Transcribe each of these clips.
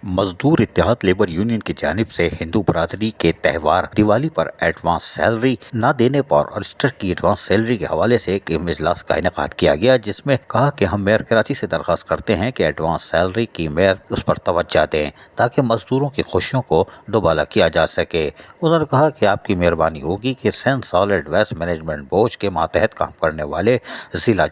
मजदूर इत्तेहाद labour union की जानिब से हिंदू बरादरी के त्यौहार दिवाली पर एडवांस सैलरी न देने पर रजिस्टर की एडवांस सैलरी के हवाले से एक इजलास का इनेकाद किया गया, जिसमें कहा कि हम मेयर कराची से दरख्वास्त करते हैं कि एडवांस सैलरी की मेयर उस पर तवज्जो दें ताकि मजदूरों की खुशियों को दोबाला किया जा सके। उन्होंने कहा कि आपकी मेहरबानी होगी कि सेंट सॉलिड वेस्ट मैनेजमेंट बोर्ड के मातहत काम करने वाले जिला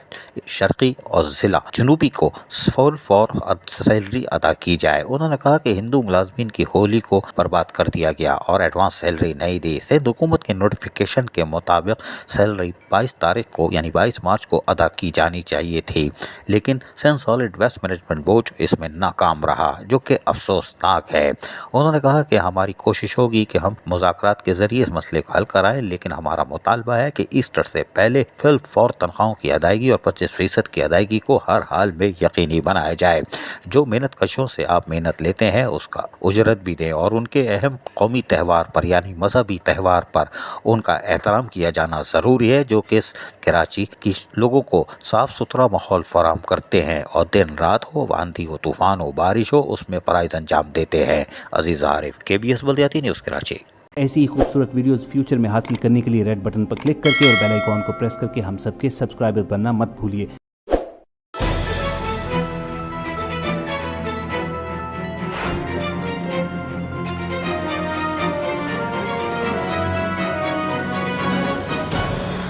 शर्की और जिला जनूबी को फुल फॉर सैलरी अदा की जाए। उन्होंने कहा कि हिंदू मुलाजमीन की होली को बर्बाद कर दिया गया और एडवांस सैलरी नहीं दी। सिंध हुकूमत के नोटिफिकेशन के मुताबिक सैलरी 22 तारीख को यानी 22 मार्च को अदा की जानी चाहिए थी, लेकिन सेंट सॉलिड वेस्ट मैनेजमेंट बोर्ड इसमें नाकाम रहा, जो कि अफसोसनाक है। उन्होंने कहा कि हमारी कोशिश होगी कि हम मुज़ाकरात के जरिए इस मसले को हल कराएं, लेकिन हमारा मुतालबा है कि ईस्टर से पहले फिल फौर तनख्वाहों की अदायगी और 25% की अदायगी को हर हाल में यकीनी बनाया जाए। जो मेहनत कशों से आप मेहनत लेते हैं उसका उजरत भी दें और उनके अहम कौमी त्यौहार पर यानी मजहबी त्यौहार पर उनका एहतराम किया जाना ज़रूरी है, जो कि कराची की लोगों को साफ़ सुथरा माहौल फराहम करते हैं और दिन रात हो, आंधी हो, तूफ़ान हो, बारिश हो, उसमें फ़राइज़ अंजाम देते हैं। अजीज़ आरिफ, KBS बल्दियाती न्यूज़ कराची। ऐसी ही खूबसूरत वीडियोस फ्यूचर में हासिल करने के लिए रेड बटन पर क्लिक करके और बेल आइकॉन को प्रेस करके हम सबके सब्सक्राइबर बनना मत भूलिए।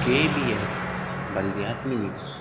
KBS बल्दियाती न्यूज़।